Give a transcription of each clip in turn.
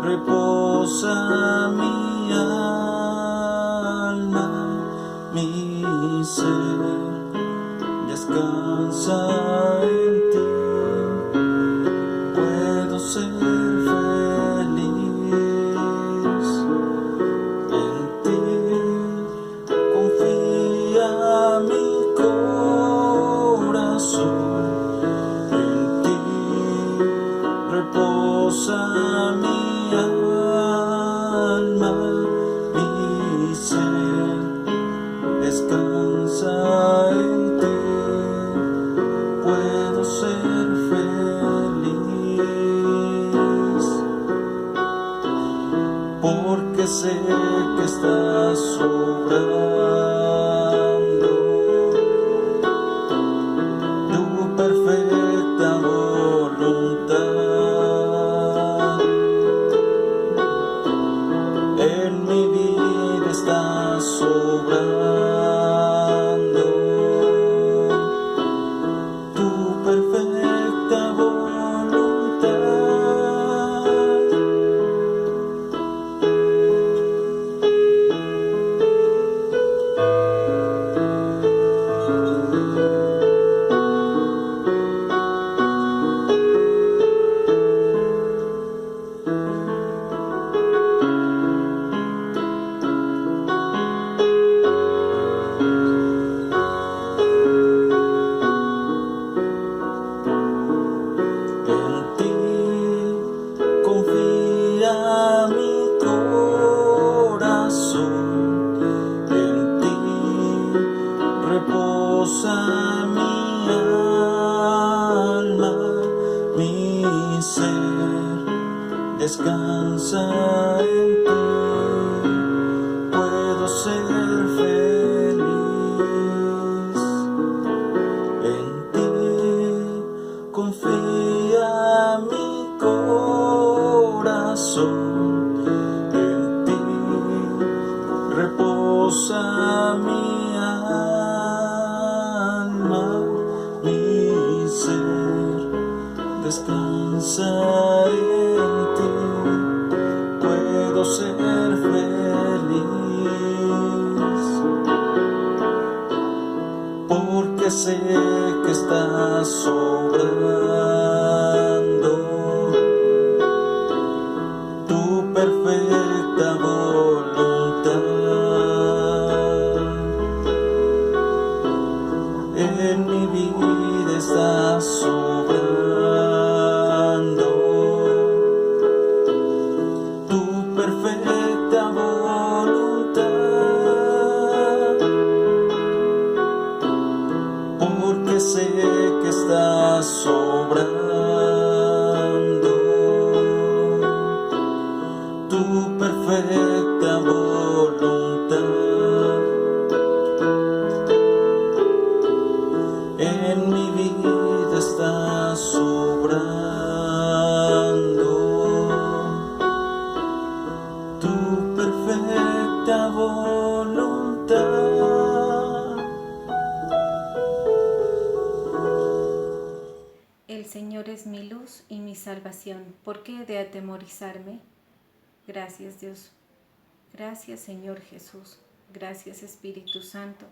reposa mi alma, mi ser descansa en ti. Puedo ser feliz en ti. Confía mi corazón en ti. Reposa mi alma, mi ser descansa en ti. Puedo ser feliz porque sé que estás obrando tu perfecta voluntad. En mi vida estás obrando tu perfecta voluntad. En ti confía mi corazón, en ti reposa mi alma, mi ser descansa en ti. Puedo ser feliz en ti. Confía mi corazón en ti. Reposa mi alma, mi ser descansa en ti. Puedo ser feliz porque sé que estás obrando tu perfecta voluntad. En mi vida estás obrando tu perfecta voluntad, porque sé que estás obrando tu perfecta voluntad. En mi vida estás obrando tu perfecta voluntad. El Señor es mi luz y mi salvación. ¿Por qué he de atemorizarme? Gracias, Dios. Gracias, Señor Jesús. Gracias, Espíritu Santo,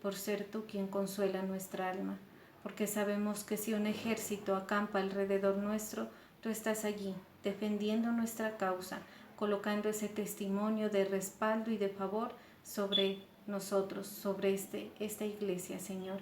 por ser tú quien consuela nuestra alma. Porque sabemos que si un ejército acampa alrededor nuestro, tú estás allí, defendiendo nuestra causa, colocando ese testimonio de respaldo y de favor sobre nosotros, sobre esta iglesia, Señor.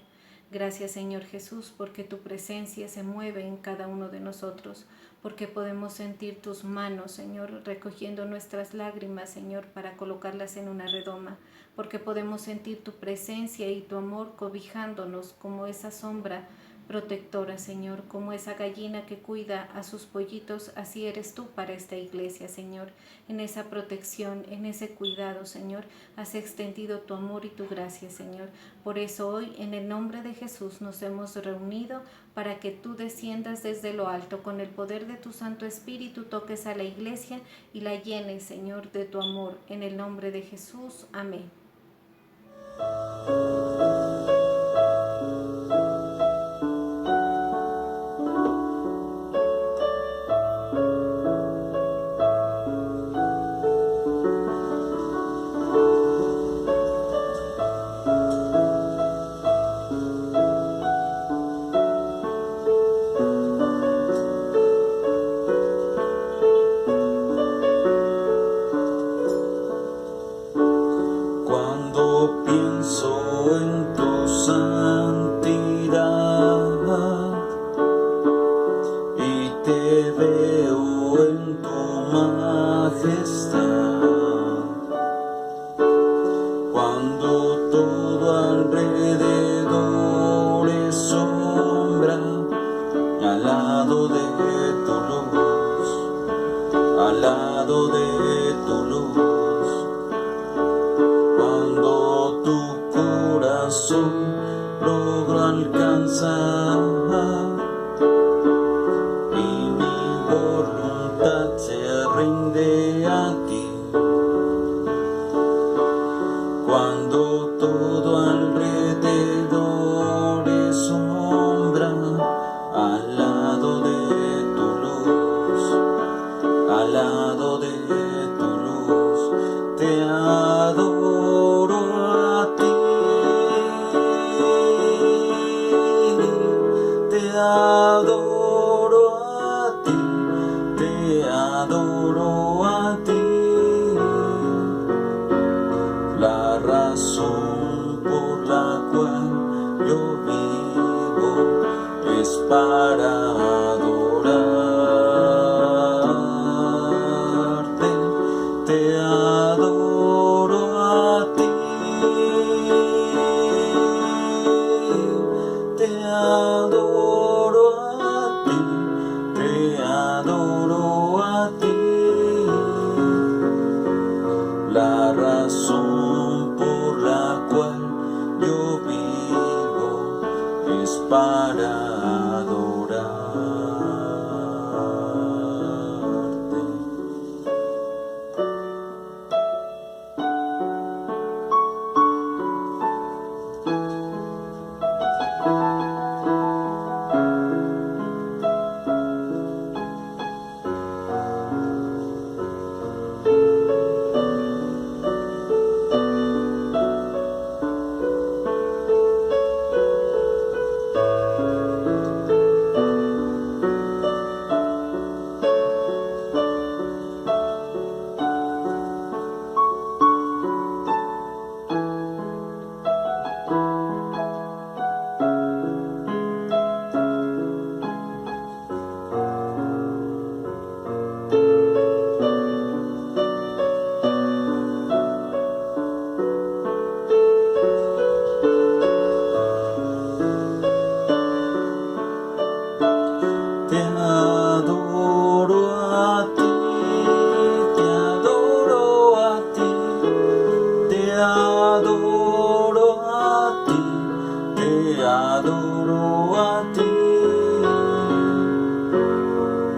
Gracias, Señor Jesús, porque tu presencia se mueve en cada uno de nosotros, porque podemos sentir tus manos, Señor, recogiendo nuestras lágrimas, Señor, para colocarlas en una redoma, porque podemos sentir tu presencia y tu amor cobijándonos como esa sombra protectora, Señor, como esa gallina que cuida a sus pollitos, así eres tú para esta iglesia, Señor. En esa protección, en ese cuidado, Señor, has extendido tu amor y tu gracia, Señor. Por eso hoy, en el nombre de Jesús, nos hemos reunido para que tú desciendas desde lo alto, con el poder de tu Santo Espíritu, toques a la iglesia y la llenes, Señor, de tu amor. En el nombre de Jesús. Amén. majestad. Cuando todo alrededor es sombra, al lado de tu luz, al lado de tu luz. Cuando tu corazón logro alcanzar y mi voluntad se rinde a ti. Cuando todo alrededor es sombra, al lado de tu luz, al lado de tu luz, te adoro a ti, te adoro a ti, te adoro a ti. La razón por la cual yo vivo es para adorarte. Te adoro a ti, te adoro a ti, te adoro a ti. La razón por la cual yo vivo es para adorarte. Te adoro a ti, te adoro a ti, te adoro a ti, te adoro a ti.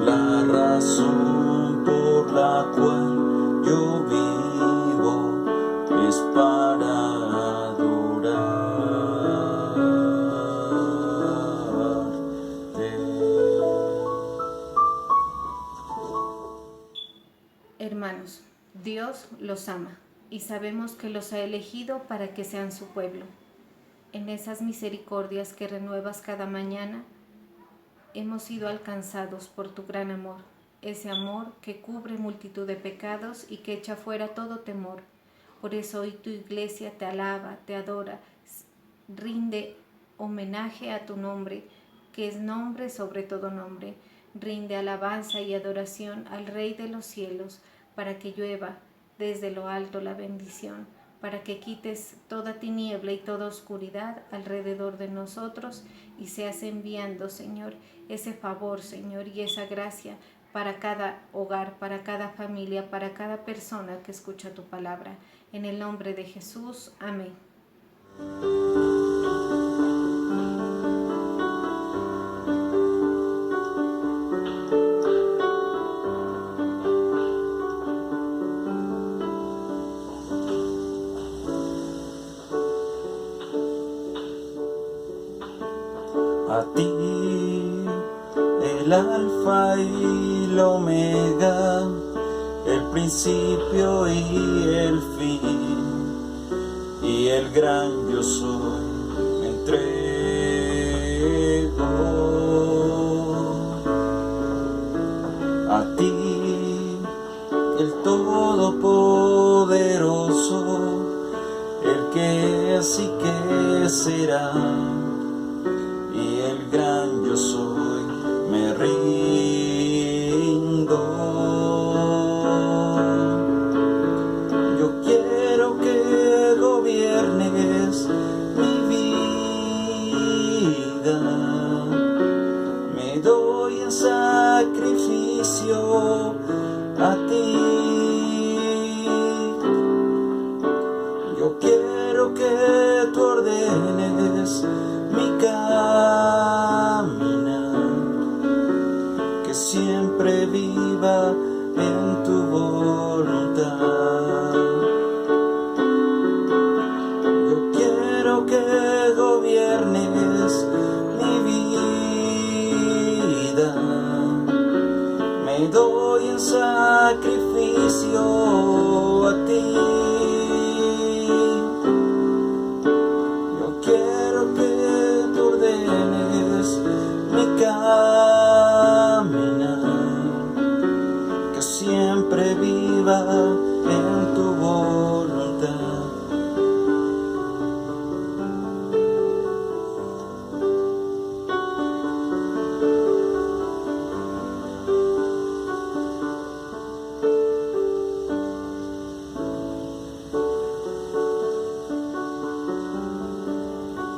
La razón por la cual yo vivo es para adorarte. Hermanos, Dios los ama y sabemos que los ha elegido para que sean su pueblo. En esas misericordias que renuevas cada mañana, hemos sido alcanzados por tu gran amor, ese amor que cubre multitud de pecados y que echa fuera todo temor. Por eso hoy tu iglesia te alaba, te adora, rinde homenaje a tu nombre, que es nombre sobre todo nombre. Rinde alabanza y adoración al Rey de los cielos, para que llueva desde lo alto la bendición, para que quites toda tiniebla y toda oscuridad alrededor de nosotros y seas enviando, Señor, ese favor, Señor, y esa gracia para cada hogar, para cada familia, para cada persona que escucha tu palabra. En el nombre de Jesús, amén. A ti, el alfa y el omega, el principio y el fin, y el gran yo soy, me entrego. A ti, el todopoderoso, el que es y que será, y el gran yo soy, me rindo. sacrificio a ti. Yo quiero que tú ordenes mi caminar, que siempre viva en tu voluntad.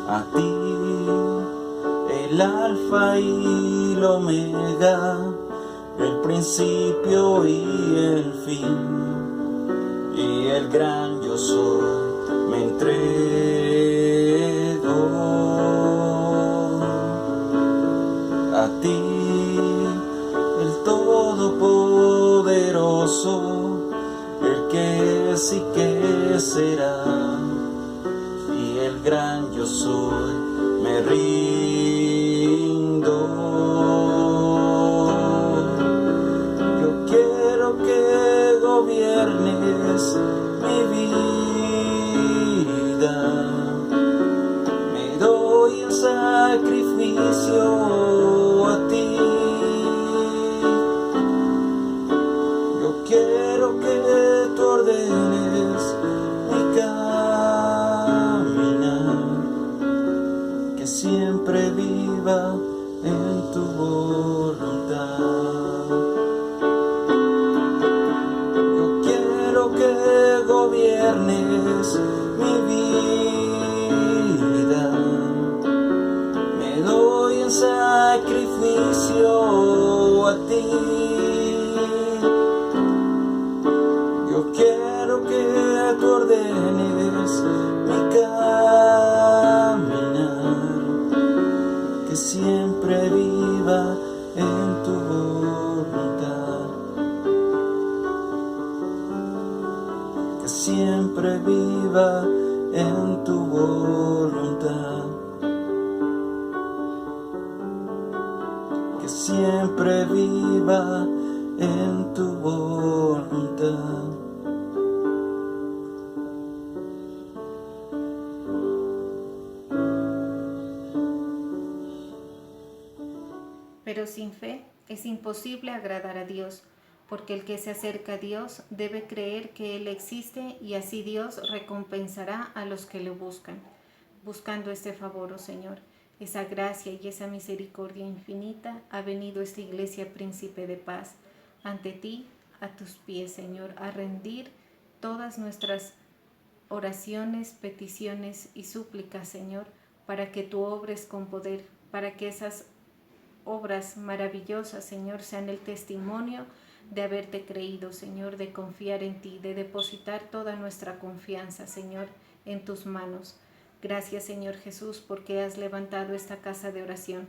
A ti, el alfa y el omega, el principio y el fin, y el gran yo soy, me entrego. A ti, el todopoderoso, el que es y que será, y el gran yo soy, me rindo. Yo quiero que gobiernes mi vida, me doy en sacrificio a ti. Yo quiero que tú ordenes mi caminar, que siempre viva en tu voluntad. Yo quiero que gobiernes mi vida, me doy en sacrificio a ti. Yo quiero que tú ordenes mi caminar, que siempre viva en tu voluntad, que siempre viva en tu voluntad, que siempre viva en tu voluntad. Pero sin fe es imposible agradar a Dios, porque el que se acerca a Dios debe creer que Él existe y así Dios recompensará a los que lo buscan. Buscando este favor, oh Señor, esa gracia y esa misericordia infinita, ha venido esta Iglesia Príncipe de Paz ante ti, a tus pies, Señor, a rendir todas nuestras oraciones, peticiones y súplicas, Señor, para que tú obres con poder, para que esas obras maravillosas, Señor, sean el testimonio de haberte creído, Señor, de confiar en ti, de depositar toda nuestra confianza, Señor, en tus manos. Gracias, Señor Jesús, porque has levantado esta casa de oración,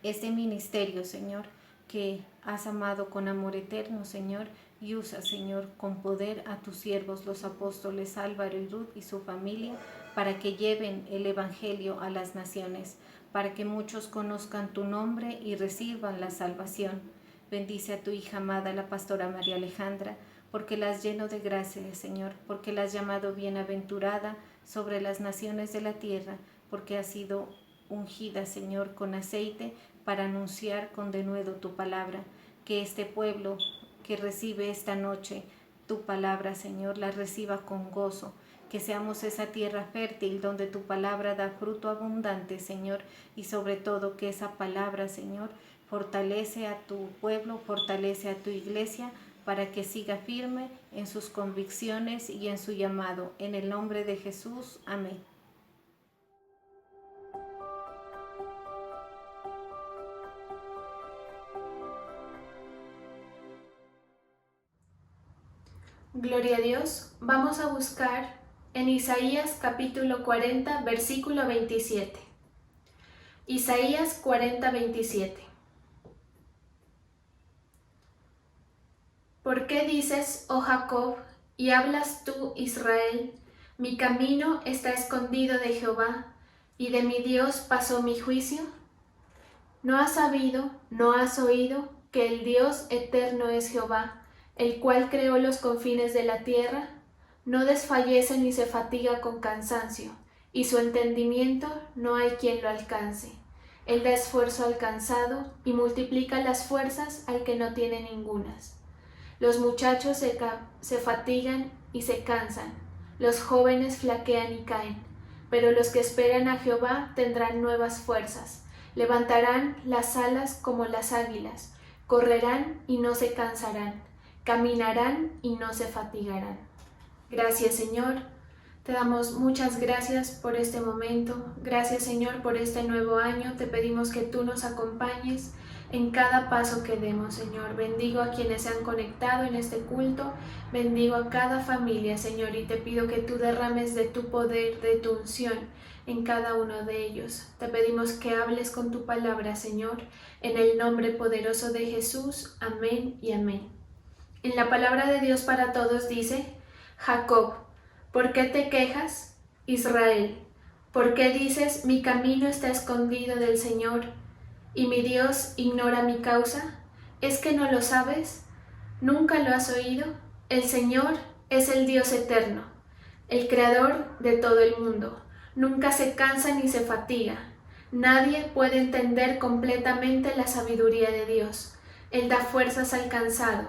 este ministerio, Señor, que has amado con amor eterno, Señor, y usa, Señor, con poder a tus siervos, los apóstoles Álvaro y Ruth y su familia, para que lleven el Evangelio a las naciones, para que muchos conozcan tu nombre y reciban la salvación. Bendice a tu hija amada, la pastora María Alejandra, porque la has lleno de gracia, Señor, porque la has llamado bienaventurada sobre las naciones de la tierra, porque ha sido ungida, Señor, con aceite para anunciar con denuedo tu palabra. Que este pueblo que recibe esta noche tu palabra, Señor, la reciba con gozo. Que seamos esa tierra fértil donde tu palabra da fruto abundante, Señor, y sobre todo que esa palabra, Señor, fortalece a tu pueblo, fortalece a tu iglesia, para que siga firme en sus convicciones y en su llamado. En el nombre de Jesús, amén. Gloria a Dios. Vamos a buscar en Isaías capítulo 40, versículo 27. Isaías 40, 27. ¿Por qué dices, oh Jacob, y hablas tú, Israel? Mi camino está escondido de Jehová, y de mi Dios pasó mi juicio. ¿No has sabido, no has oído, que el Dios eterno es Jehová, el cual creó los confines de la tierra, no desfallece ni se fatiga con cansancio, y su entendimiento no hay quien lo alcance. Él da esfuerzo al cansado y multiplica las fuerzas al que no tiene ningunas. Los muchachos se fatigan y se cansan, los jóvenes flaquean y caen, pero los que esperan a Jehová tendrán nuevas fuerzas, levantarán las alas como las águilas, correrán y no se cansarán, caminarán y no se fatigarán. Gracias, Señor. Te damos muchas gracias por este momento. Gracias, Señor, por este nuevo año. Te pedimos que tú nos acompañes en cada paso que demos, Señor. Bendigo a quienes se han conectado en este culto. Bendigo a cada familia, Señor, y te pido que tú derrames de tu poder, de tu unción en cada uno de ellos. Te pedimos que hables con tu palabra, Señor, en el nombre poderoso de Jesús. Amén y amén. En la palabra de Dios para todos dice: Jacob, ¿por qué te quejas? Israel, ¿por qué dices mi camino está escondido del Señor y mi Dios ignora mi causa? ¿Es que no lo sabes? ¿Nunca lo has oído? El Señor es el Dios eterno, el creador de todo el mundo. Nunca se cansa ni se fatiga. Nadie puede entender completamente la sabiduría de Dios. Él da fuerzas al cansado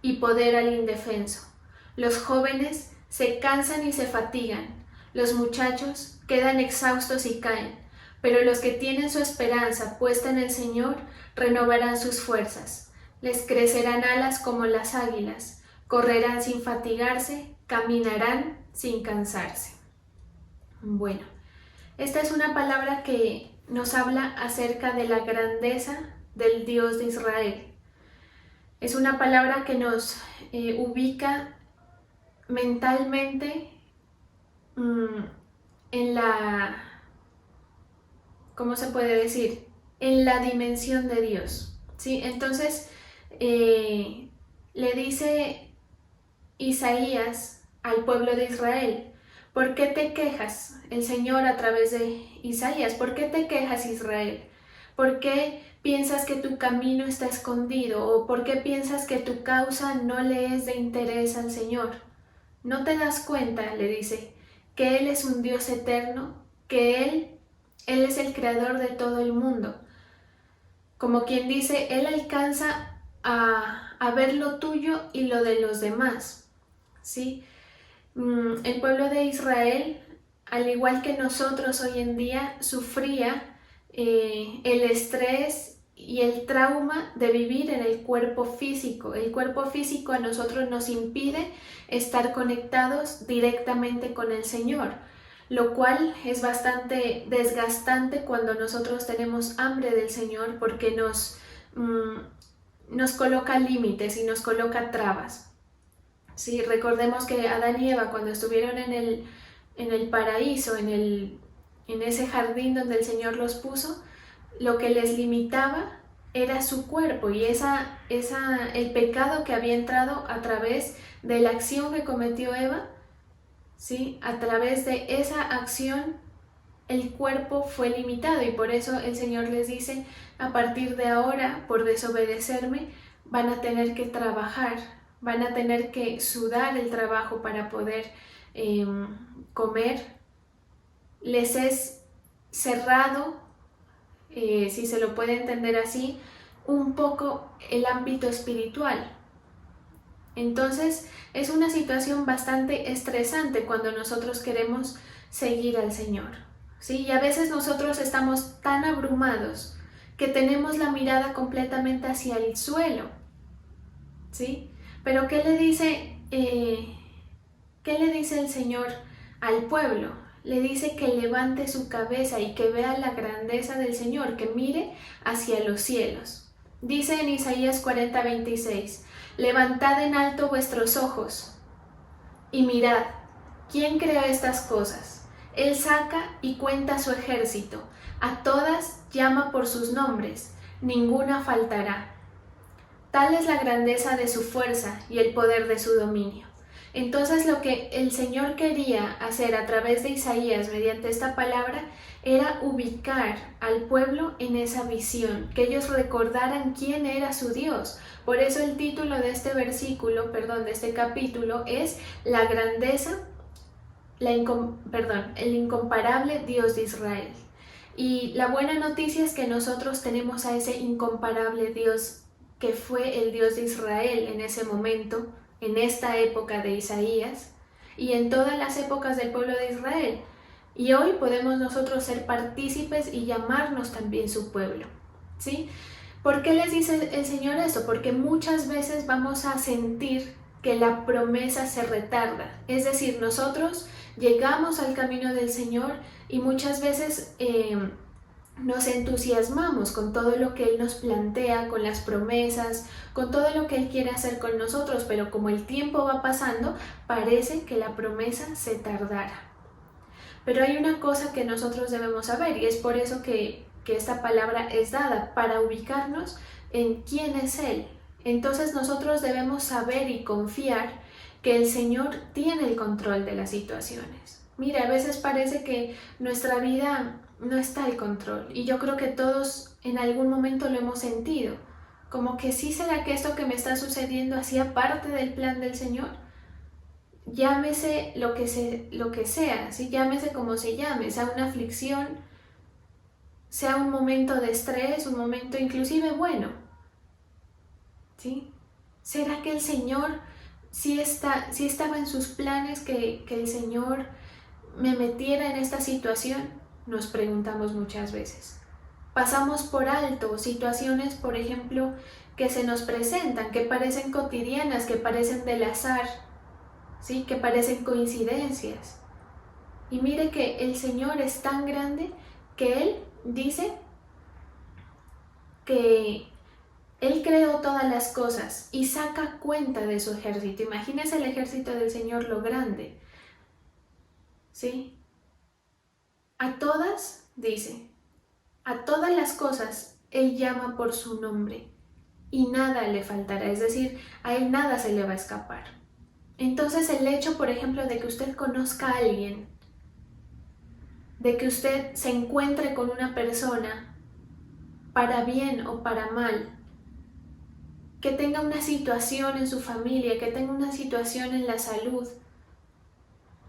y poder al indefenso. Los jóvenes se cansan y se fatigan, los muchachos quedan exhaustos y caen, pero los que tienen su esperanza puesta en el Señor renovarán sus fuerzas, les crecerán alas como las águilas, correrán sin fatigarse, caminarán sin cansarse. Bueno, esta es una palabra que nos habla acerca de la grandeza del Dios de Israel. Es una palabra que nos ubica mentalmente en la, ¿cómo se puede decir? En la dimensión de Dios, ¿sí? Entonces, le dice Isaías al pueblo de Israel: ¿por qué te quejas? El Señor a través de Isaías: ¿por qué te quejas, Israel? ¿Por qué piensas que tu camino está escondido? ¿O por qué piensas que tu causa no le es de interés al Señor? ¿No te das cuenta, le dice, que Él es un Dios eterno, que Él es el creador de todo el mundo? Como quien dice, Él alcanza a ver lo tuyo y lo de los demás, ¿sí? El pueblo de Israel, al igual que nosotros hoy en día, sufría el estrés y el trauma de vivir en el cuerpo físico. El cuerpo físico a nosotros nos impide estar conectados directamente con el Señor, lo cual es bastante desgastante cuando nosotros tenemos hambre del Señor, porque nos coloca límites y nos coloca trabas. Sí, recordemos que Adán y Eva, cuando estuvieron en el paraíso, en ese jardín donde el Señor los puso, lo que les limitaba era su cuerpo, y el pecado que había entrado a través de la acción que cometió Eva, ¿sí? A través de esa acción el cuerpo fue limitado, y por eso el Señor les dice: a partir de ahora, por desobedecerme, van a tener que trabajar, van a tener que sudar el trabajo para poder comer. Les es cerrado, si se lo puede entender así, un poco el ámbito espiritual. Entonces es una situación bastante estresante cuando nosotros queremos seguir al Señor, ¿sí? Y a veces nosotros estamos tan abrumados que tenemos la mirada completamente hacia el suelo, ¿sí? Pero ¿qué le dice el Señor al pueblo? Le dice que levante su cabeza y que vea la grandeza del Señor, que mire hacia los cielos. Dice en Isaías 40:26: levantad en alto vuestros ojos y mirad, ¿quién creó estas cosas? Él saca y cuenta su ejército, a todas llama por sus nombres, ninguna faltará. Tal es la grandeza de su fuerza y el poder de su dominio. Entonces lo que el Señor quería hacer a través de Isaías mediante esta palabra era ubicar al pueblo en esa visión, que ellos recordaran quién era su Dios. Por eso el título de este versículo, de este capítulo es la grandeza, el incomparable Dios de Israel. Y la buena noticia es que nosotros tenemos a ese incomparable Dios que fue el Dios de Israel en ese momento, en esta época de Isaías y en todas las épocas del pueblo de Israel. Y hoy podemos nosotros ser partícipes y llamarnos también su pueblo, ¿sí? ¿Por qué les dice el Señor eso? Porque muchas veces vamos a sentir que la promesa se retarda. Es decir, nosotros llegamos al camino del Señor y muchas veces nos entusiasmamos con todo lo que Él nos plantea, con las promesas, con todo lo que Él quiere hacer con nosotros, pero como el tiempo va pasando, parece que la promesa se tardara. Pero hay una cosa que nosotros debemos saber y es por eso que esta palabra es dada, para ubicarnos en quién es Él. Entonces nosotros debemos saber y confiar que el Señor tiene el control de las situaciones. Mira, a veces parece que nuestra vida no está al control y yo creo que todos en algún momento lo hemos sentido, como que sí, será que esto que me está sucediendo hacía parte del plan del Señor. Llámese lo que sea, ¿sí? Llámese como se llame, sea una aflicción, sea un momento de estrés, un momento inclusive bueno, ¿sí? ¿Será que el Señor sí estaba en sus planes que el Señor me metiera en esta situación? Nos preguntamos muchas veces. Pasamos por alto situaciones, por ejemplo, que se nos presentan, que parecen cotidianas, que parecen del azar, ¿sí? Que parecen coincidencias. Y mire que el Señor es tan grande que Él dice que Él creó todas las cosas y saca cuenta de su ejército. Imagínese el ejército del Señor, lo grande, ¿sí? A todas, dice, a todas las cosas Él llama por su nombre y nada le faltará, es decir, a Él nada se le va a escapar. Entonces el hecho, por ejemplo, de que usted conozca a alguien, de que usted se encuentre con una persona, para bien o para mal, que tenga una situación en su familia, que tenga una situación en la salud,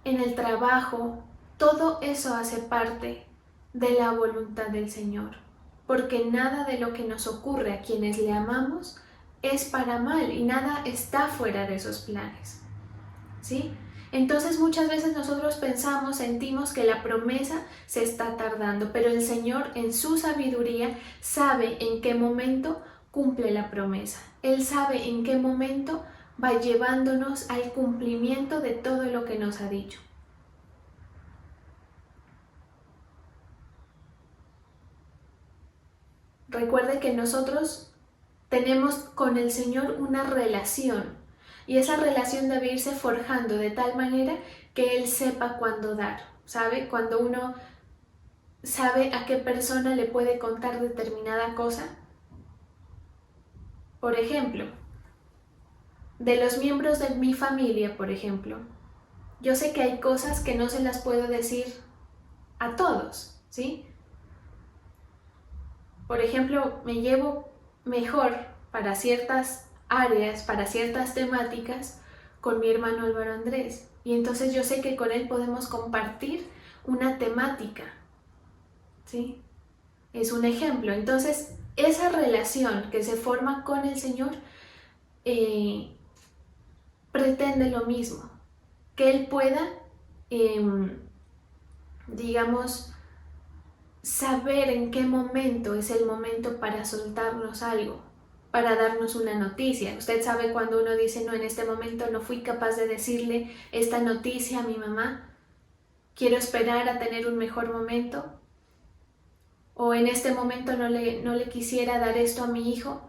en el trabajo, todo eso hace parte de la voluntad del Señor, porque nada de lo que nos ocurre a quienes le amamos es para mal y nada está fuera de esos planes, ¿sí? Entonces muchas veces nosotros sentimos que la promesa se está tardando, pero el Señor en su sabiduría sabe en qué momento cumple la promesa. Él sabe en qué momento va llevándonos al cumplimiento de todo lo que nos ha dicho. Recuerde que nosotros tenemos con el Señor una relación y esa relación debe irse forjando de tal manera que Él sepa cuándo dar, ¿sabe? Cuando uno sabe a qué persona le puede contar determinada cosa. Por ejemplo, de los miembros de mi familia, por ejemplo, yo sé que hay cosas que no se las puedo decir a todos, ¿sí? Por ejemplo, me llevo mejor para ciertas áreas, para ciertas temáticas, con mi hermano Álvaro Andrés. Y entonces yo sé que con él podemos compartir una temática, ¿sí? Es un ejemplo. Entonces, esa relación que se forma con el Señor pretende lo mismo, que Él pueda, saber en qué momento es el momento para soltarnos algo, para darnos una noticia. Usted sabe cuando uno dice, no, en este momento no fui capaz de decirle esta noticia a mi mamá, quiero esperar a tener un mejor momento, o en este momento no le quisiera dar esto a mi hijo.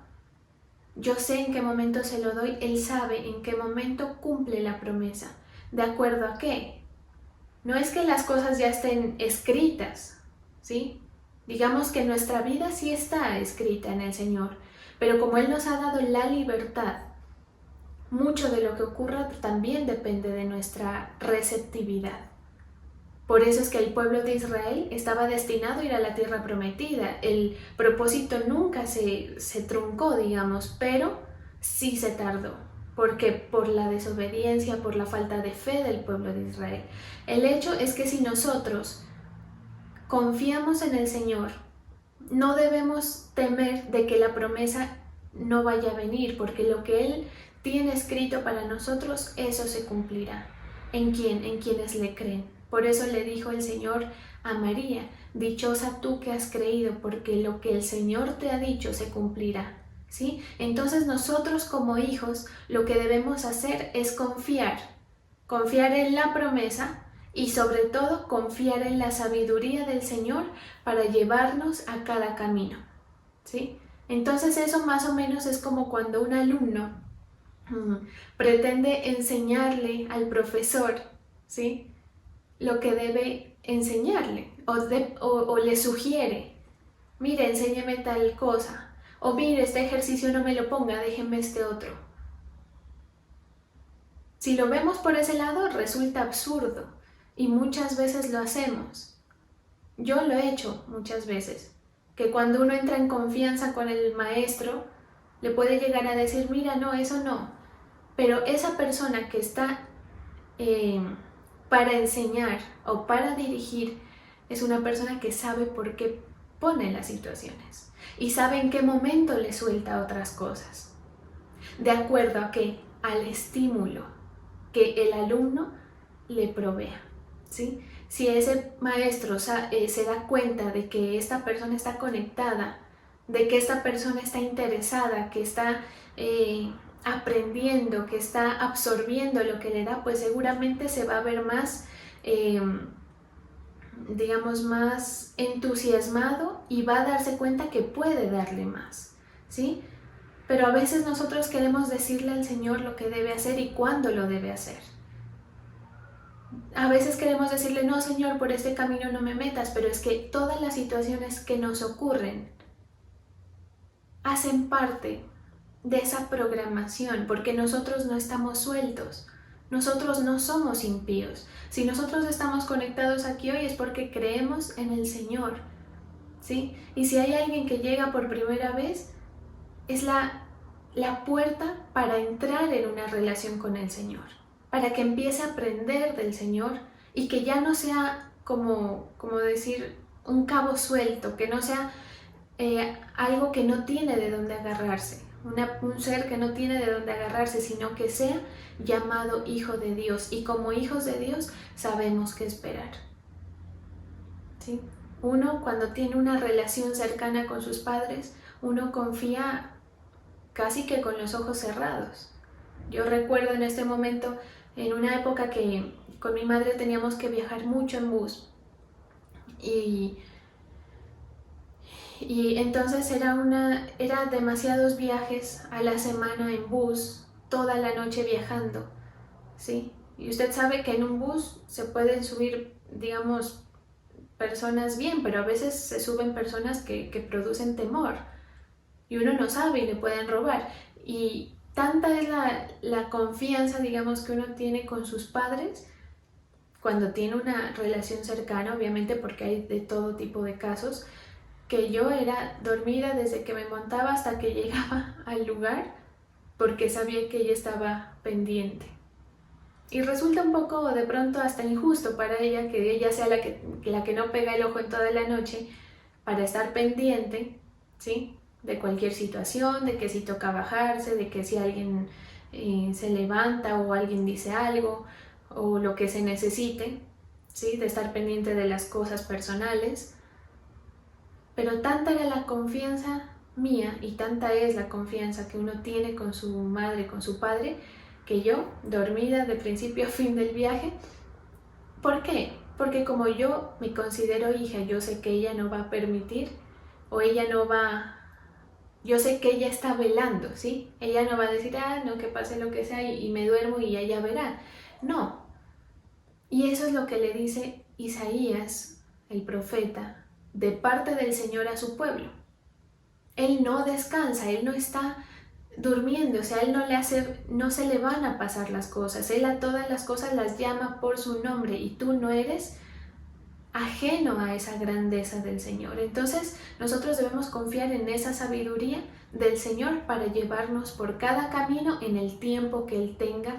Yo sé en qué momento se lo doy, Él sabe en qué momento cumple la promesa. ¿De acuerdo a qué? No es que las cosas ya estén escritas, ¿sí? Digamos que nuestra vida sí está escrita en el Señor, pero como Él nos ha dado la libertad, mucho de lo que ocurra también depende de nuestra receptividad. Por eso es que el pueblo de Israel estaba destinado a ir a la tierra prometida. El propósito nunca se truncó, digamos, pero sí se tardó. Porque por la desobediencia, por la falta de fe del pueblo de Israel. El hecho es que si nosotros confiamos en el Señor, no debemos temer de que la promesa no vaya a venir, porque lo que Él tiene escrito para nosotros, eso se cumplirá. ¿En quién? En quienes le creen. Por eso le dijo el Señor a María: dichosa tú que has creído, porque lo que el Señor te ha dicho se cumplirá. ¿Sí? Entonces nosotros como hijos lo que debemos hacer es confiar en la promesa y sobre todo confiar en la sabiduría del Señor para llevarnos a cada camino. ¿Sí? Entonces eso más o menos es como cuando un alumno pretende enseñarle al profesor, ¿sí?, lo que debe enseñarle o le sugiere: mire, enséñeme tal cosa, o mire, este ejercicio no me lo ponga, déjeme este otro. Si lo vemos por ese lado, resulta absurdo y muchas veces lo hacemos. Yo lo he hecho muchas veces, que cuando uno entra en confianza con el maestro, le puede llegar a decir: mira, no, eso no. Pero esa persona que está para enseñar o para dirigir es una persona que sabe por qué pone las situaciones y sabe en qué momento le suelta otras cosas, de acuerdo a qué, al estímulo que el alumno le provea, ¿sí? Si ese maestro se da cuenta de que esta persona está conectada, de que esta persona está interesada, que está aprendiendo, que está absorbiendo lo que le da, pues seguramente se va a ver más, digamos, más entusiasmado y va a darse cuenta que puede darle más, ¿sí? Pero a veces nosotros queremos decirle al Señor lo que debe hacer y cuándo lo debe hacer. A veces queremos decirle: no, Señor, por este camino no me metas, pero es que todas las situaciones que nos ocurren hacen parte de esa programación, porque nosotros no estamos sueltos, nosotros no somos impíos. Si nosotros estamos conectados aquí hoy es porque creemos en el Señor, ¿sí? Y si hay alguien que llega por primera vez, es la puerta para entrar en una relación con el Señor, para que empiece a aprender del Señor y que ya no sea como decir un cabo suelto, que no sea algo que no tiene de dónde agarrarse, un ser que no tiene de dónde agarrarse, sino que sea llamado hijo de Dios. Y como hijos de Dios sabemos qué esperar, ¿sí? Uno, cuando tiene una relación cercana con sus padres, uno confía casi que con los ojos cerrados. Yo recuerdo en este momento, en una época que con mi madre teníamos que viajar mucho en bus, y entonces era demasiados viajes a la semana en bus, toda la noche viajando, ¿sí? Y usted sabe que en un bus se pueden subir, digamos, personas bien, pero a veces se suben personas que producen temor y uno no sabe y le pueden robar. Y tanta es la confianza, digamos, que uno tiene con sus padres cuando tiene una relación cercana, obviamente, porque hay de todo tipo de casos, que yo era dormida desde que me montaba hasta que llegaba al lugar, porque sabía que ella estaba pendiente. Y resulta un poco de pronto hasta injusto para ella que ella sea la que no pega el ojo en toda la noche para estar pendiente, ¿sí?, de cualquier situación, de que si toca bajarse, de que si alguien se levanta o alguien dice algo o lo que se necesite, ¿sí?, de estar pendiente de las cosas personales. Pero tanta era la confianza mía y tanta es la confianza que uno tiene con su madre, con su padre, que yo, dormida de principio a fin del viaje. ¿Por qué? Porque como yo me considero hija, yo sé que ella no va a permitir, o ella no va, yo sé que ella está velando, ¿sí? Ella no va a decir: no, que pase lo que sea y me duermo y ella verá. No. Y eso es lo que le dice Isaías, el profeta, de parte del Señor a su pueblo. Él no descansa, Él no está durmiendo, o sea, Él no se le van a pasar las cosas. Él a todas las cosas las llama por su nombre y tú no eres ajeno a esa grandeza del Señor. Entonces nosotros debemos confiar en esa sabiduría del Señor para llevarnos por cada camino en el tiempo que Él tenga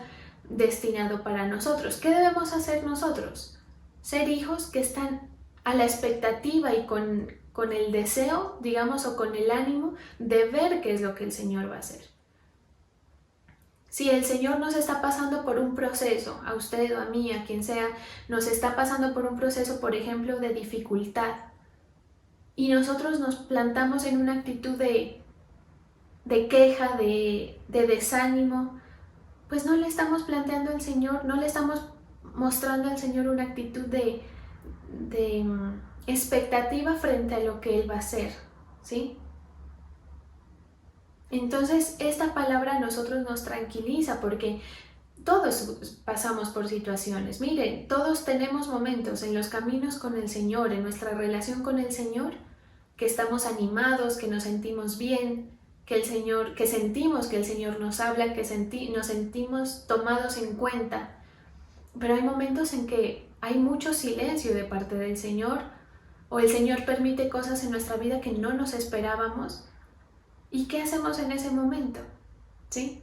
destinado para nosotros. ¿Qué debemos hacer nosotros? Ser hijos que están a la expectativa y con el deseo, digamos, o con el ánimo de ver qué es lo que el Señor va a hacer. Si el Señor nos está pasando por un proceso, a usted o a mí, a quien sea, nos está pasando por un proceso, por ejemplo, de dificultad, y nosotros nos plantamos en una actitud de queja, de desánimo, pues no le estamos planteando al Señor, no le estamos mostrando al Señor una actitud de expectativa frente a lo que Él va a hacer, ¿sí? Entonces esta palabra a nosotros nos tranquiliza porque todos pasamos por situaciones. Miren, todos tenemos momentos en los caminos con el Señor, en nuestra relación con el Señor, que estamos animados, que nos sentimos bien, que sentimos que el Señor nos habla, que nos sentimos tomados en cuenta. Pero hay momentos en que hay mucho silencio de parte del Señor, o el Señor permite cosas en nuestra vida que no nos esperábamos. ¿Y qué hacemos en ese momento? ¿Sí?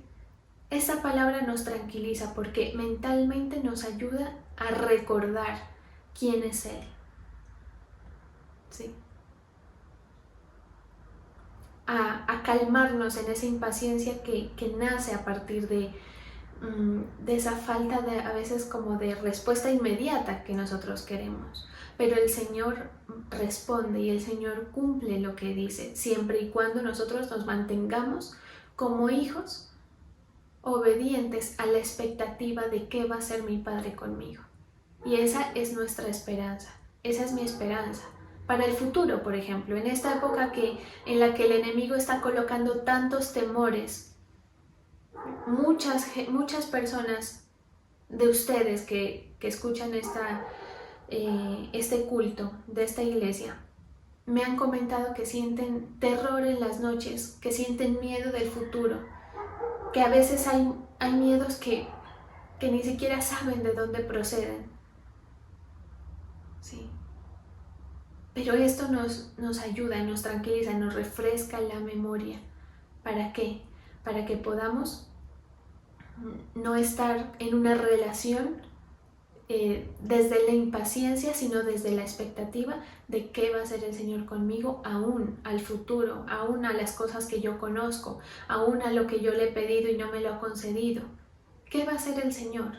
Esta palabra nos tranquiliza porque mentalmente nos ayuda a recordar quién es Él. ¿Sí? A calmarnos en esa impaciencia que nace a partir de esa falta de, a veces como de respuesta inmediata que nosotros queremos. Pero el Señor responde y el Señor cumple lo que dice, siempre y cuando nosotros nos mantengamos como hijos obedientes a la expectativa de qué va a hacer mi Padre conmigo. Y esa es nuestra esperanza, esa es mi esperanza. Para el futuro, por ejemplo, en esta época en la que el enemigo está colocando tantos temores, muchas personas de ustedes que escuchan este culto de esta iglesia me han comentado que sienten terror en las noches, que sienten miedo del futuro, que a veces hay miedos que ni siquiera saben de dónde proceden. Sí. Pero esto nos ayuda, nos tranquiliza, nos refresca la memoria. ¿Para qué? Para que podamos no estar en una relación desde la impaciencia, sino desde la expectativa de qué va a hacer el Señor conmigo, aún al futuro, aún a las cosas que yo conozco, aún a lo que yo le he pedido y no me lo ha concedido. ¿Qué va a hacer el Señor?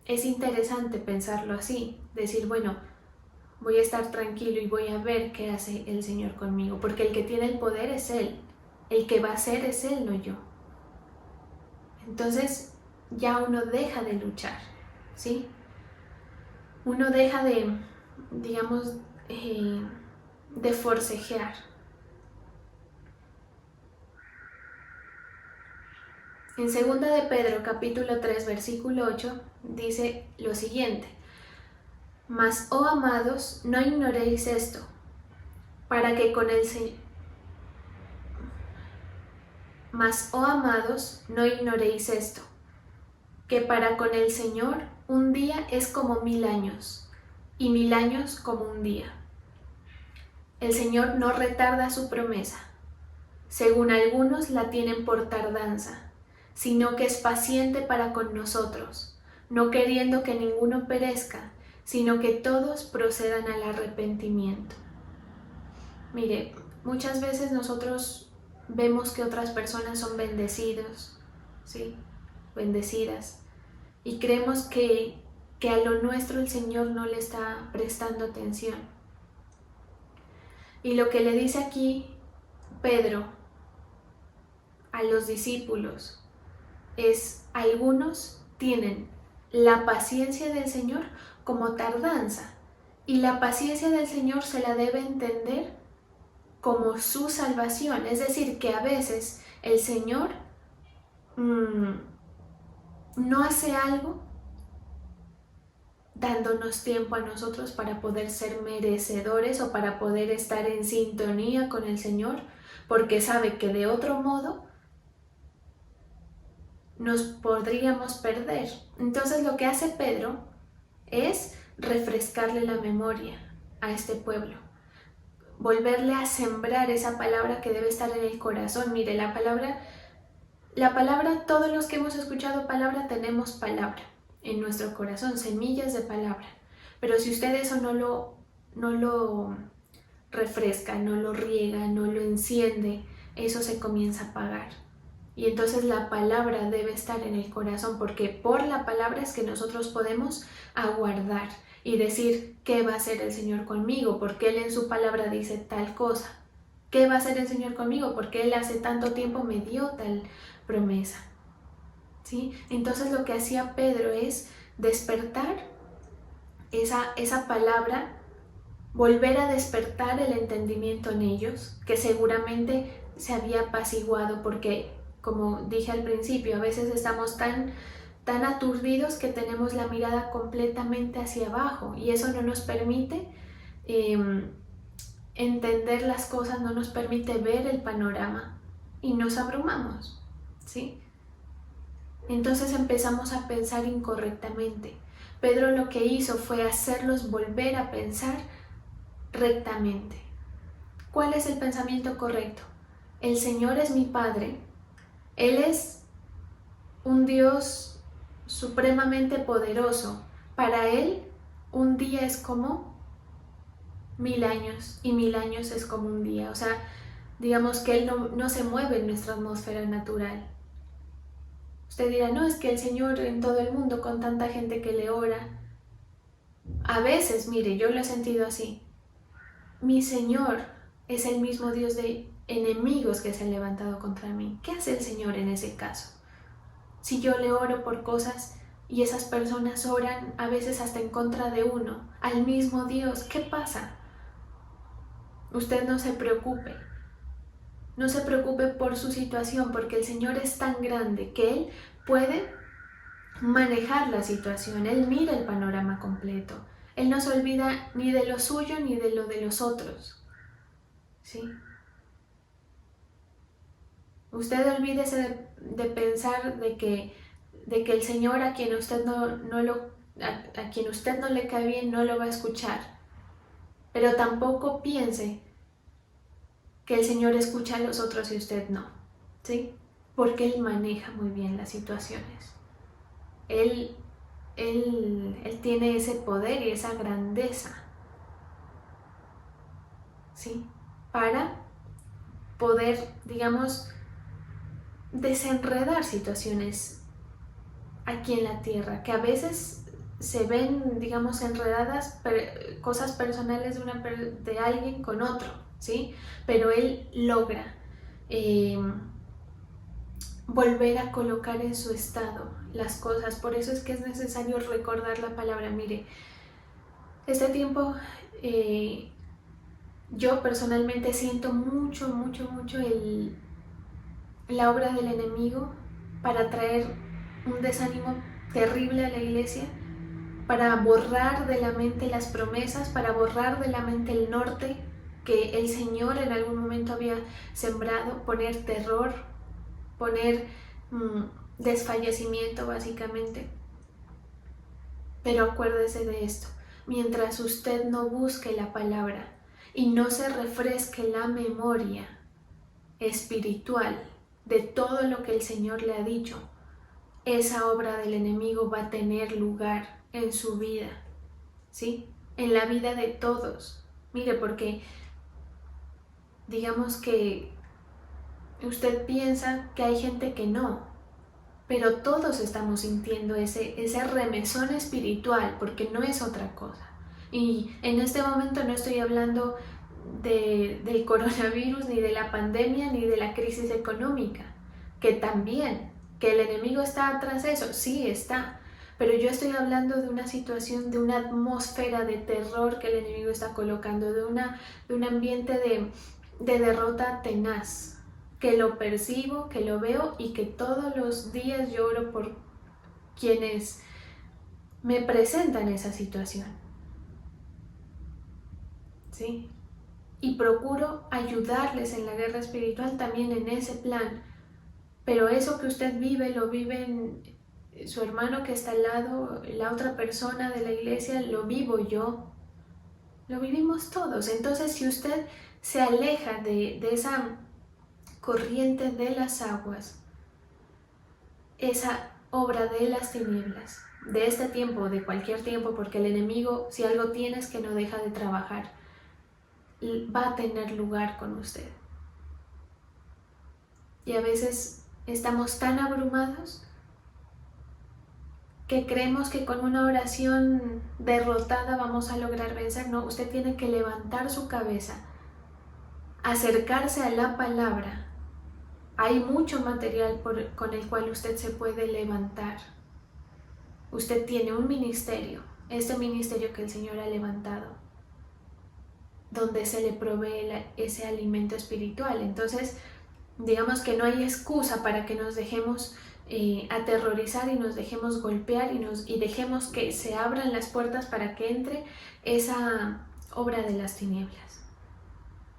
Es interesante pensarlo así, decir, bueno, voy a estar tranquilo y voy a ver qué hace el Señor conmigo, porque el que tiene el poder es Él, el que va a hacer es Él, no yo. Entonces ya uno deja de luchar, ¿sí? Uno deja de, digamos, de forcejear. En 2 de Pedro, capítulo 3, versículo 8, dice lo siguiente: Mas, oh amados, no ignoréis esto, para que con el Señor... Mas, oh amados, no ignoréis esto, que para con el Señor un día es como 1000 años, y 1000 años como un día. El Señor no retarda su promesa, según algunos la tienen por tardanza, sino que es paciente para con nosotros, no queriendo que ninguno perezca, sino que todos procedan al arrepentimiento. Mire, muchas veces nosotros vemos que otras personas son bendecidos, ¿sí? Bendecidas, y creemos que a lo nuestro el Señor no le está prestando atención. Y lo que le dice aquí Pedro a los discípulos es: algunos tienen la paciencia del Señor como tardanza, y la paciencia del Señor se la debe entender como su salvación. Es decir, que a veces el Señor no hace algo dándonos tiempo a nosotros para poder ser merecedores o para poder estar en sintonía con el Señor, porque sabe que de otro modo nos podríamos perder. Entonces lo que hace Pedro es refrescarle la memoria a este pueblo, volverle a sembrar esa palabra que debe estar en el corazón. Mire, la palabra, todos los que hemos escuchado palabra tenemos palabra en nuestro corazón, semillas de palabra. Pero si usted eso no lo refresca, no lo riega, no lo enciende, eso se comienza a apagar. Y entonces la palabra debe estar en el corazón, porque por la palabra es que nosotros podemos aguardar y decir qué va a hacer el Señor conmigo, porque Él en su palabra dice tal cosa. ¿Qué va a hacer el Señor conmigo? Porque Él hace tanto tiempo me dio tal promesa. ¿Sí? Entonces lo que hacía Pedro es despertar esa palabra, volver a despertar el entendimiento en ellos, que seguramente se había apaciguado, porque, como dije al principio, a veces estamos tan aturdidos que tenemos la mirada completamente hacia abajo, y eso no nos permite entender las cosas, no nos permite ver el panorama y nos abrumamos, ¿sí? Entonces empezamos a pensar incorrectamente. Pedro lo que hizo fue hacerlos volver a pensar rectamente. ¿Cuál es el pensamiento correcto? El Señor es mi Padre, Él es un Dios supremamente poderoso. Para Él, un día es como 1000 años y 1000 años es como un día. O sea, digamos que Él no se mueve en nuestra atmósfera natural. Usted dirá, no, es que el Señor en todo el mundo, con tanta gente que le ora. A veces, mire, yo lo he sentido así. Mi Señor es el mismo Dios de enemigos que se han levantado contra mí. ¿Qué hace el Señor en ese caso? Si yo le oro por cosas y esas personas oran a veces hasta en contra de uno, al mismo Dios, ¿qué pasa? Usted no se preocupe. No se preocupe por su situación, porque el Señor es tan grande que Él puede manejar la situación. Él mira el panorama completo. Él no se olvida ni de lo suyo ni de lo de los otros. ¿Sí? Usted olvídese de pensar de que el Señor a quien usted a quien usted no le cae bien no lo va a escuchar. Pero tampoco piense que el Señor escucha a los otros y usted no, ¿sí? Porque Él maneja muy bien las situaciones. Él tiene ese poder y esa grandeza, ¿sí? Para poder, digamos, desenredar situaciones aquí en la tierra, que a veces se ven, digamos, enredadas cosas personales de alguien con otro, ¿sí? Pero Él logra volver a colocar en su estado las cosas. Por eso es que es necesario recordar la palabra. Mire, este tiempo yo personalmente siento mucho la obra del enemigo para traer un desánimo terrible a la iglesia, para borrar de la mente las promesas, para borrar de la mente el norte que el Señor en algún momento había sembrado, poner terror, poner desfallecimiento básicamente. Pero acuérdese de esto, mientras usted no busque la palabra y no se refresque la memoria espiritual de todo lo que el Señor le ha dicho, esa obra del enemigo va a tener lugar en su vida, ¿sí? En la vida de todos. Mire, porque digamos que usted piensa que hay gente que no, pero todos estamos sintiendo ese remesón espiritual, porque no es otra cosa. Y en este momento no estoy hablando del coronavirus, ni de la pandemia, ni de la crisis económica, que también, que el enemigo está tras eso, sí está, pero yo estoy hablando de una situación, de una atmósfera de terror que el enemigo está colocando, de un ambiente de derrota tenaz, que lo percibo, que lo veo y que todos los días lloro por quienes me presentan esa situación, ¿sí? Y procuro ayudarles en la guerra espiritual también en ese plan, pero eso que usted vive, lo vive su hermano que está al lado, la otra persona de la iglesia, lo vivo yo, lo vivimos todos. Entonces, si usted se aleja de esa corriente de las aguas, esa obra de las tinieblas, de este tiempo, de cualquier tiempo, porque el enemigo, si algo tiene, es que no deja de trabajar, va a tener lugar con usted. Y a veces estamos tan abrumados que creemos que con una oración derrotada vamos a lograr vencer. No, usted tiene que levantar su cabeza, acercarse a la palabra. Hay mucho material con el cual usted se puede levantar. Usted tiene un ministerio, este ministerio que el Señor ha levantado, donde se le provee ese alimento espiritual. Entonces, digamos que no hay excusa para que nos dejemos aterrorizar y nos dejemos golpear y dejemos que se abran las puertas para que entre esa obra de las tinieblas.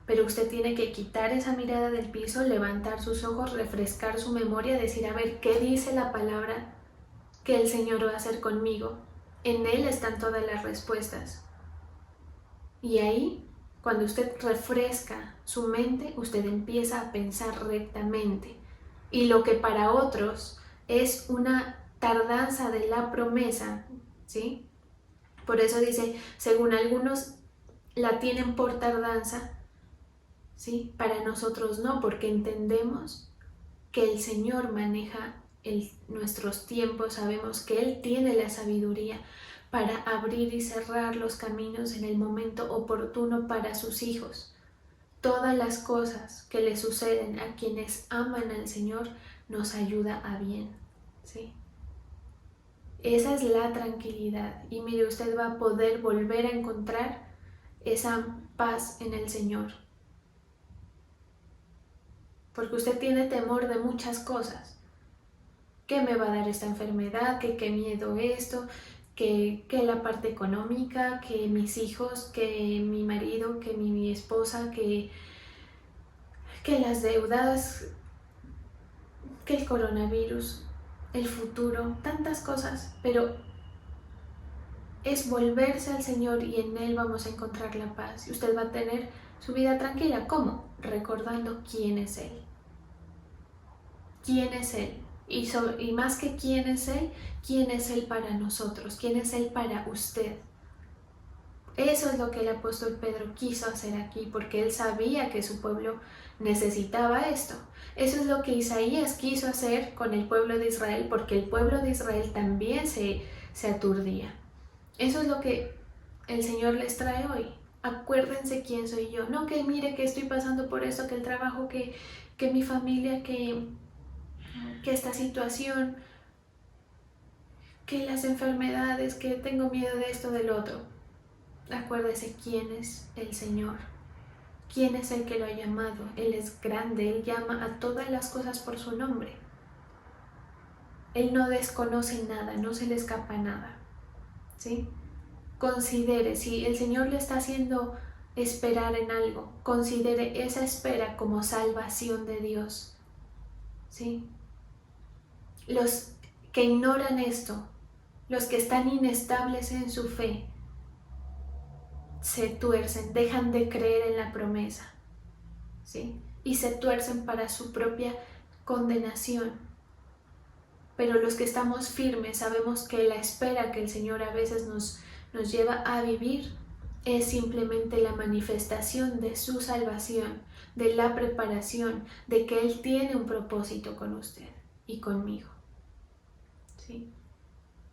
Pero usted tiene que quitar esa mirada del piso, levantar sus ojos, refrescar su memoria, decir, a ver, ¿qué dice la palabra que el Señor va a hacer conmigo? En Él están todas las respuestas. Y ahí, cuando usted refresca su mente, usted empieza a pensar rectamente. Y lo que para otros es una tardanza de la promesa, ¿sí? Por eso dice, según algunos la tienen por tardanza, ¿sí? Para nosotros no, porque entendemos que el Señor maneja nuestros tiempos, sabemos que Él tiene la sabiduría para abrir y cerrar los caminos en el momento oportuno para sus hijos. Todas las cosas que le suceden a quienes aman al Señor nos ayuda a bien, ¿sí? Esa es la tranquilidad. Y mire, usted va a poder volver a encontrar esa paz en el Señor. Porque usted tiene temor de muchas cosas. ¿Qué me va a dar esta enfermedad? ¿Qué miedo esto? Que la parte económica, que mis hijos, que mi marido, que mi esposa, que las deudas, que el coronavirus, el futuro, tantas cosas, pero es volverse al Señor y en Él vamos a encontrar la paz y usted va a tener su vida tranquila. ¿Cómo? Recordando quién es Él. ¿Quién es Él? Y más que quién es Él para nosotros, quién es Él para usted. Eso es lo que el apóstol Pedro quiso hacer aquí, porque él sabía que su pueblo necesitaba esto. Eso es lo que Isaías quiso hacer con el pueblo de Israel, porque el pueblo de Israel también se aturdía. Eso es lo que el Señor les trae hoy. Acuérdense quién soy yo. No que mire que estoy pasando por esto, que el trabajo, que mi familia, que esta situación, que las enfermedades, que tengo miedo de esto, del otro. Acuérdese quién es el Señor, quién es el que lo ha llamado. Él es grande, Él llama a todas las cosas por su nombre. Él no desconoce nada, no se le escapa nada, ¿sí? Considere, si el Señor le está haciendo esperar en algo, considere esa espera como salvación de Dios, ¿sí? Los que ignoran esto, los que están inestables en su fe, se tuercen, dejan de creer en la promesa, ¿sí? Y se tuercen para su propia condenación. Pero los que estamos firmes sabemos que la espera que el Señor a veces nos lleva a vivir es simplemente la manifestación de su salvación, de la preparación, de que Él tiene un propósito con usted y conmigo, ¿sí?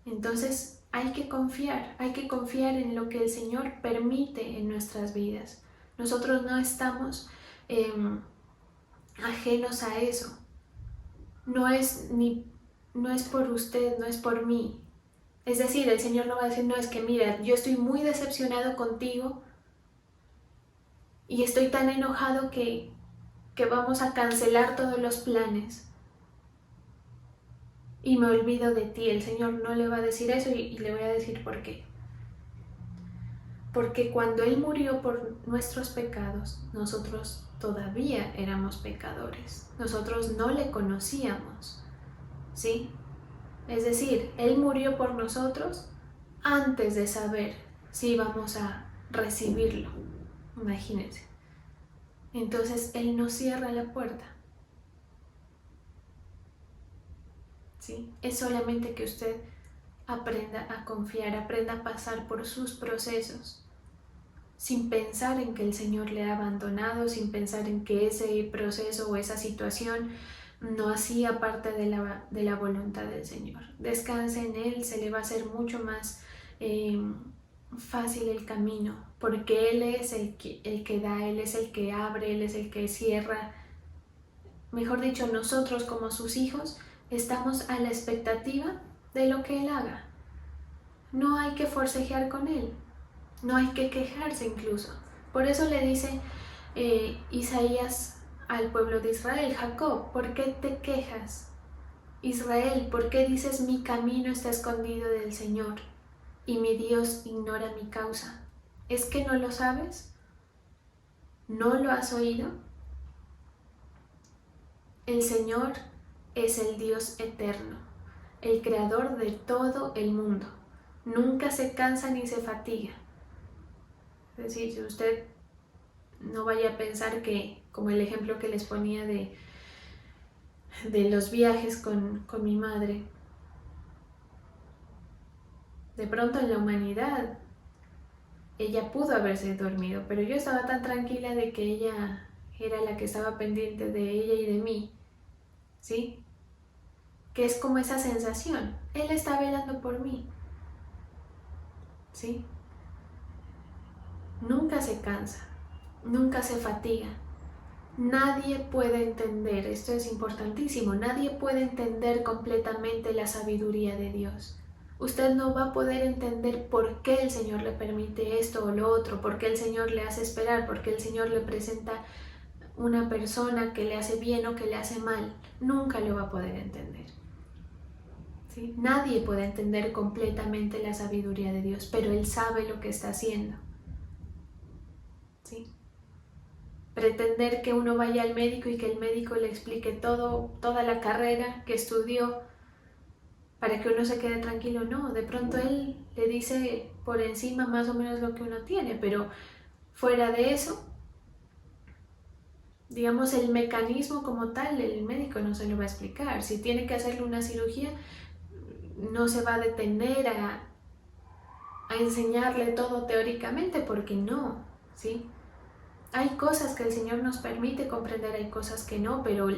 Entonces hay que confiar en lo que el Señor permite en nuestras vidas. Nosotros no estamos ajenos a eso. No es por usted, no es por mí. Es decir, el Señor no va a decir, no, es que mira, yo estoy muy decepcionado contigo y estoy tan enojado que vamos a cancelar todos los planes. Y me olvido de ti. El Señor no le va a decir eso y le voy a decir por qué. Porque cuando Él murió por nuestros pecados, nosotros todavía éramos pecadores. Nosotros no le conocíamos, ¿sí? Es decir, Él murió por nosotros antes de saber si íbamos a recibirlo. Imagínense. Entonces Él nos cierra la puerta. ¿Sí? Es solamente que usted aprenda a confiar, aprenda a pasar por sus procesos, sin pensar en que el Señor le ha abandonado, sin pensar en que ese proceso o esa situación no hacía parte de la voluntad del Señor. Descanse en Él, se le va a hacer mucho más fácil el camino, porque Él es el que da, Él es el que abre, Él es el que cierra. Mejor dicho, nosotros como sus hijos estamos a la expectativa de lo que Él haga. No hay que forcejear con Él, no hay que quejarse incluso. Por eso le dice Isaías al pueblo de Israel: Jacob, ¿por qué te quejas? Israel, ¿por qué dices mi camino está escondido del Señor y mi Dios ignora mi causa? ¿Es que no lo sabes? ¿No lo has oído? El Señor es el Dios eterno, el creador de todo el mundo. Nunca se cansa ni se fatiga. Es decir, si usted no vaya a pensar que, como el ejemplo que les ponía de los viajes con mi madre, de pronto en la humanidad ella pudo haberse dormido, pero yo estaba tan tranquila de que ella era la que estaba pendiente de ella y de mí, ¿sí? Que es como esa sensación, Él está velando por mí, ¿sí? Nunca se cansa, nunca se fatiga. Nadie puede entender, esto es importantísimo, nadie puede entender completamente la sabiduría de Dios. Usted no va a poder entender por qué el Señor le permite esto o lo otro, por qué el Señor le hace esperar, por qué el Señor le presenta una persona que le hace bien o que le hace mal. Nunca lo va a poder entender. ¿Sí? Nadie puede entender completamente la sabiduría de Dios, pero Él sabe lo que está haciendo. ¿Sí? Pretender que uno vaya al médico y que el médico le explique toda la carrera que estudió para que uno se quede tranquilo, no, de pronto Él le dice por encima más o menos lo que uno tiene, pero fuera de eso, digamos, el mecanismo como tal, el médico no se lo va a explicar. Si tiene que hacerle una cirugía, no se va a detener a enseñarle todo teóricamente, porque no, ¿sí? Hay cosas que el Señor nos permite comprender, hay cosas que no, pero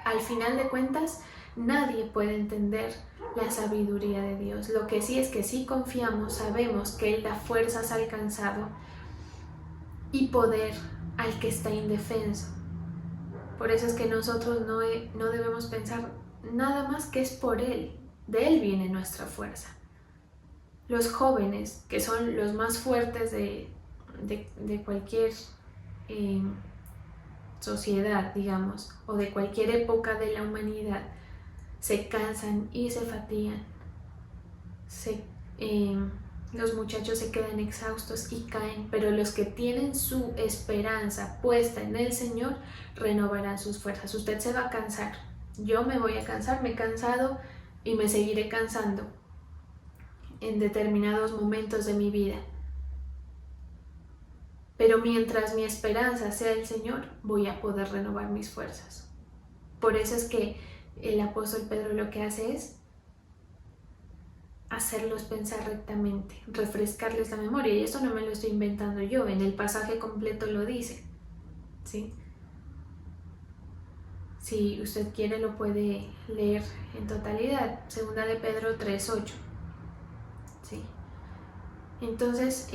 al final de cuentas nadie puede entender la sabiduría de Dios. Lo que sí es que si confiamos, sabemos que Él da fuerzas al cansado y poder al que está indefenso. Por eso es que nosotros no debemos pensar nada más que es por Él. De Él viene nuestra fuerza. Los jóvenes, que son los más fuertes de cualquier sociedad, digamos, o de cualquier época de la humanidad, se cansan y se fatigan. Los muchachos se quedan exhaustos y caen, pero los que tienen su esperanza puesta en el Señor renovarán sus fuerzas. Usted se va a cansar, yo me voy a cansar, me he cansado y me seguiré cansando en determinados momentos de mi vida. Pero mientras mi esperanza sea el Señor, voy a poder renovar mis fuerzas. Por eso es que el apóstol Pedro lo que hace es hacerlos pensar rectamente, refrescarles la memoria. Y esto no me lo estoy inventando yo, en el pasaje completo lo dice, ¿sí? Si usted quiere lo puede leer en totalidad, segunda de Pedro 3:8, ¿sí? Entonces,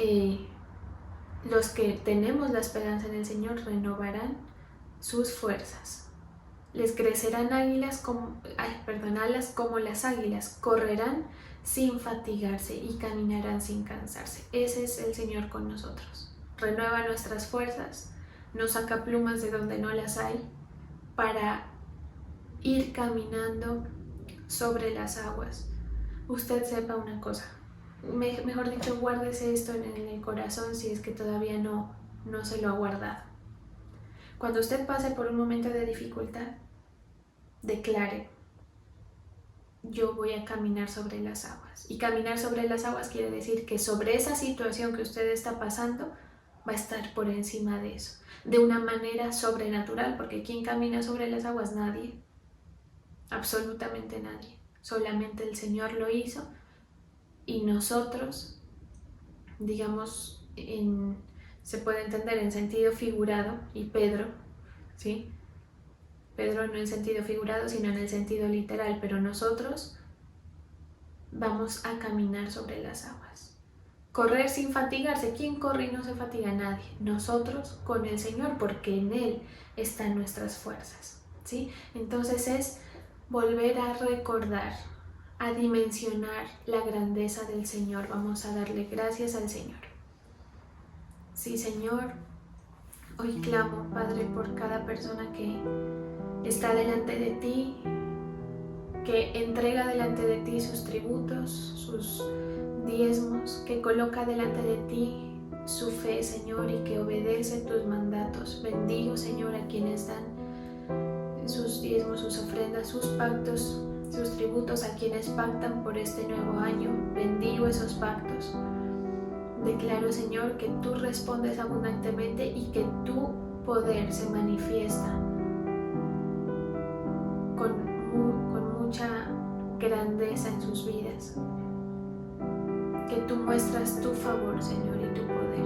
los que tenemos la esperanza en el Señor renovarán sus fuerzas. Les crecerán alas como las águilas, correrán sin fatigarse y caminarán sin cansarse. Ese es el Señor con nosotros. Renueva nuestras fuerzas, nos saca plumas de donde no las hay para ir caminando sobre las aguas. Usted sepa una cosa, mejor dicho, guárdese esto en el corazón si es que todavía no se lo ha guardado. Cuando usted pase por un momento de dificultad, declare: yo voy a caminar sobre las aguas. Y caminar sobre las aguas quiere decir que sobre esa situación que usted está pasando va a estar por encima de eso, de una manera sobrenatural, porque ¿quién camina sobre las aguas? Nadie, absolutamente nadie. Solamente el Señor lo hizo y nosotros, digamos, se puede entender en sentido figurado, y Pedro, ¿sí? Pedro no en sentido figurado, sino en el sentido literal, pero nosotros vamos a caminar sobre las aguas. Correr sin fatigarse. ¿Quién corre y no se fatiga? Nadie. Nosotros con el Señor, porque en Él están nuestras fuerzas, ¿sí? Entonces es volver a recordar, a dimensionar la grandeza del Señor. Vamos a darle gracias al Señor. Sí, Señor, hoy clamo, Padre, por cada persona que está delante de ti, que entrega delante de ti sus tributos, sus diezmos, que coloca delante de ti su fe, Señor, y que obedece tus mandatos. Bendigo, Señor, a quienes dan sus diezmos, sus ofrendas, sus pactos, sus tributos, a quienes pactan por este nuevo año. Bendigo esos pactos. Declaro, Señor, que tú respondes abundantemente y que tu poder se manifiesta con mucha grandeza en sus vidas. Que tú muestras tu favor, Señor, y tu poder,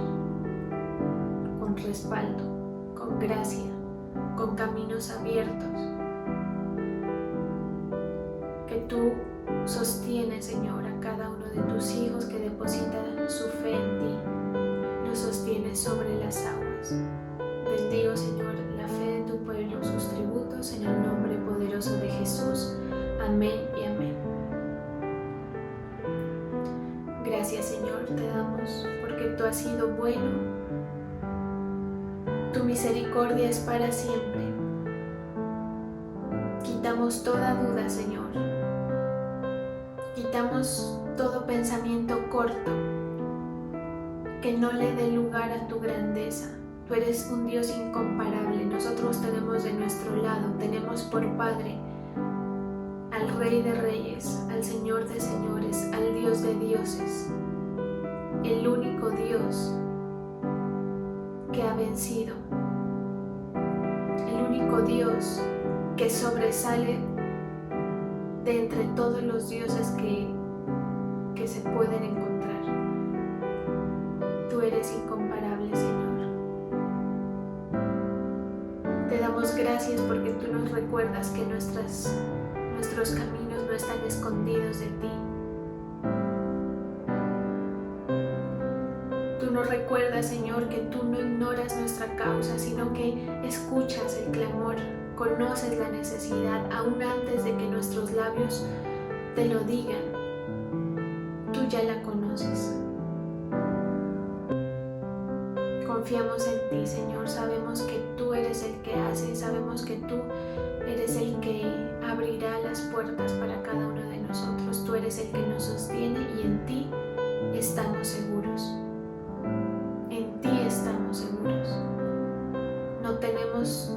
con respaldo, con gracia, con caminos abiertos. Que tú sostienes, Señor, a cada uno de tus hijos que depositan su fe en ti. Los sostienes sobre las aguas. Bendigo, Señor, la fe de tu pueblo, sus tributos, en el nombre poderoso de Jesús. Amén y amén. Gracias, Señor, te damos porque tú has sido bueno. Tu misericordia es para siempre. Quitamos toda duda, Señor. Quitamos todo pensamiento corto que no le dé lugar a tu grandeza. Tú eres un Dios incomparable. Nosotros tenemos de nuestro lado, tenemos por Padre al Rey de Reyes, al Señor de Señores, al Dios de Dioses, el único Dios que ha vencido, el único Dios que sobresale de entre todos los dioses que se pueden encontrar. Tú eres incomparable, Señor. Te damos gracias porque tú nos recuerdas que nuestros caminos no están escondidos de ti. Tú nos recuerdas, Señor, que tú no ignoras nuestra causa, sino que escuchas el clamor, conoces la necesidad aún antes de que nuestros labios te lo digan. Tú ya la conoces. Confiamos en ti, Señor. Sabemos que tú eres el que hace, sabemos que tú eres el que abrirá las puertas para cada uno de nosotros. Tú eres el que nos sostiene y en ti estamos seguros. En ti estamos seguros. No tenemos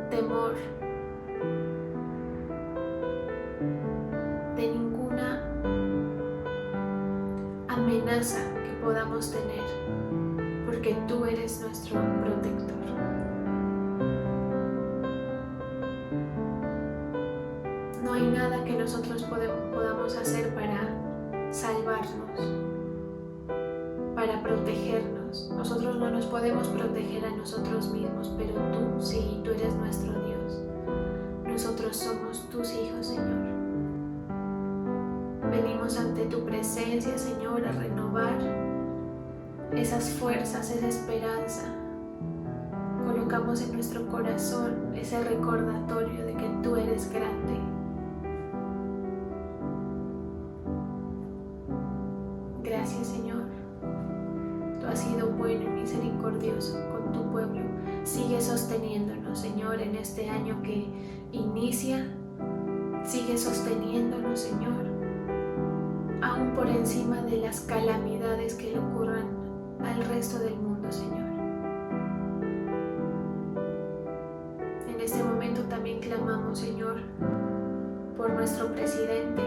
temor de ninguna amenaza que podamos tener, porque tú eres nuestro protector. No hay nada que nosotros podamos hacer para salvarnos, para protegernos. Nosotros no nos podemos proteger a nosotros mismos, pero tú sí, tú eres nuestro Dios. Nosotros somos tus hijos, Señor. Venimos ante tu presencia, Señor, a renovar esas fuerzas, esa esperanza. Colocamos en nuestro corazón ese recordatorio de que tú eres grande. Gracias, Señor. Tú has sido bueno y misericordioso con tu pueblo. Sigue sosteniéndonos, Señor, en este año que inicia. Sigue sosteniéndonos, Señor, aún por encima de las calamidades que le ocurran al resto del mundo, Señor. En este momento también clamamos, Señor, por nuestro presidente,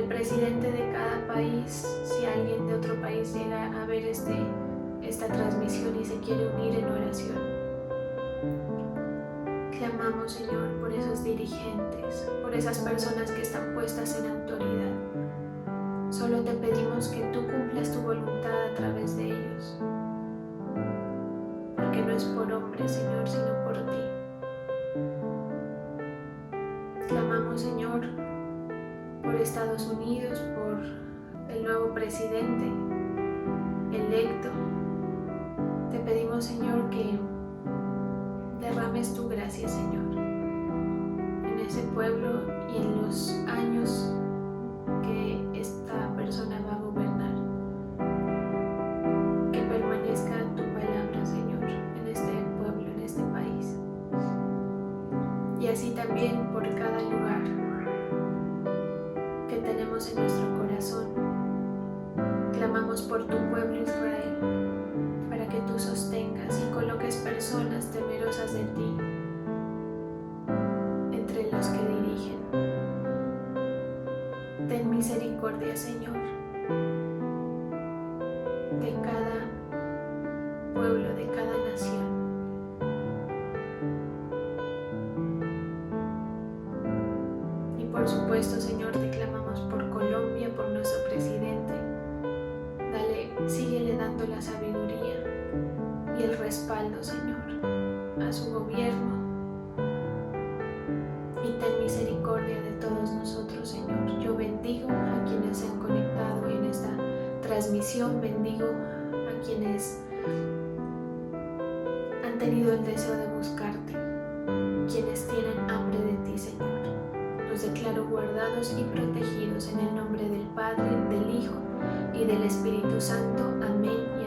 presidente de cada país, si alguien de otro país llega a ver esta transmisión y se quiere unir en oración. Clamamos, Señor, por esos dirigentes, por esas personas que están puestas en autoridad. Solo te pedimos que tú cumplas tu voluntad a través de ellos, porque no es por hombre, Señor, sino por ti. Clamamos, Señor, por Estados Unidos, por el nuevo presidente electo. Te pedimos, Señor, que derrames tu gracia, Señor, en ese pueblo y en los años que esta persona va a gobernar. Que permanezca tu palabra, Señor, en este pueblo, en este país. Y así también por cada lugar que tenemos en nuestro corazón. Clamamos por tu pueblo Israel, para que tú sostengas y coloques personas temerosas de ti entre los que dirigen. Ten misericordia, Señor, de cada pueblo, de cada nación. Y por supuesto, Señor, te clamamos por Colombia, por nuestro presidente. Síguele dando la sabiduría y el respaldo, Señor, a su gobierno. Y ten misericordia de todos nosotros, Señor. Yo bendigo a quienes se han conectado en esta transmisión, bendigo a quienes han tenido el deseo de buscarte, quienes tienen hambre de ti, Señor. Los declaro guardados y protegidos en el nombre del Padre, del Hijo y del Espíritu Santo. Amén y